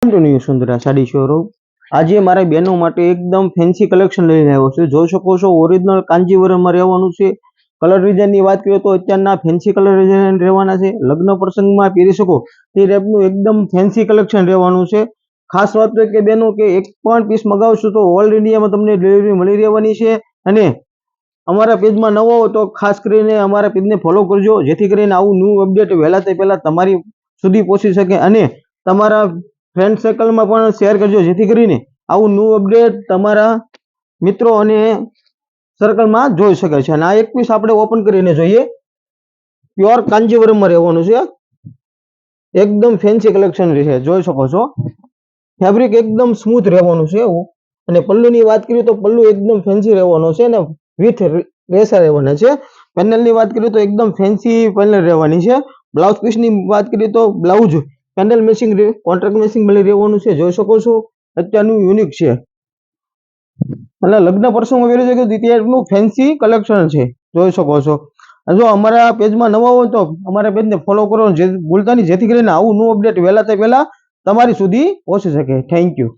New Sundara sari showroom આજે મારા બહેનો માટે એકદમ ફેન્સી કલેક્શન લઈને આવ્યો છું। જોઈ શકો છો ઓરિજિનલ કાંજીવરમમાં રહેવાનું છે। કલર ડિઝાઇનની વાત કરીએ તો અત્યારના ફેન્સી કલર ડિઝાઇન રહેવાના છે। લગ્ન પ્રસંગમાં પહેરી શકો તે ટાઈપનું એકદમ ફેન્સી કલેક્શન રહેવાનું છે। ખાસ વાત તો કે બહેનો કે એક પણ પીસ મગાવશો તો ઓલ ઇન્ડિયામાં તમને ડિલિવરી મળી રહેવાની છે। અને અમારા પેજમાં નવો હો તો ખાસ કરીને અમારા પેજને ફોલો કરજો, જેથી કરીને આવું ન્યૂ અપડેટ વહેલા તે પહેલા તમારી સુધી પહોંચી શકે। અને તમારા ફ્રેન્ડ સર્કલમાં પણ શેર કરજો, જેથી કરીને આવું ન્યૂ અપડેટ તમારા મિત્રો અને સર્કલમાં જોઈ શકે છે। અને આ એક પીસ આપણે ઓપન કરીને જોઈએ। પ્યોર કાંજીવરમમાં રહેવાનું છે, એકદમ ફેન્સી કલેક્શન છે, જોઈ શકો છો। ફેબ્રિક એકદમ સ્મૂથ રહેવાનું છે। અને પલ્લુની વાત કરીએ તો પલ્લુ એકદમ ફેન્સી રહેવાનો છે અને વિથ રેસા રહેવાના છે। પેનલની વાત કરીએ તો એકદમ ફેન્સી પેનલ રહેવાની છે। બ્લાઉઝ પીસની વાત કરીએ તો blouse panel matching contract matching મળી રહેવાનું છે, જોઈ શકો છો। અત્યારનું યુનિક છે અને લગ્ન પ્રસંગમાં પહેરી શકો ત્યારનું ફેન્સી કલેક્શન છે, જોઈ શકો છો। જો અમારા પેજમાં નવા હોય તો અમારા પેજને ફોલો કરો, ભૂલતા નહીં, જેથી કરીને આવું ન્યૂ અપડેટ વહેલા તે પહેલા તમારી સુધી પહોંચી શકે। Thank you.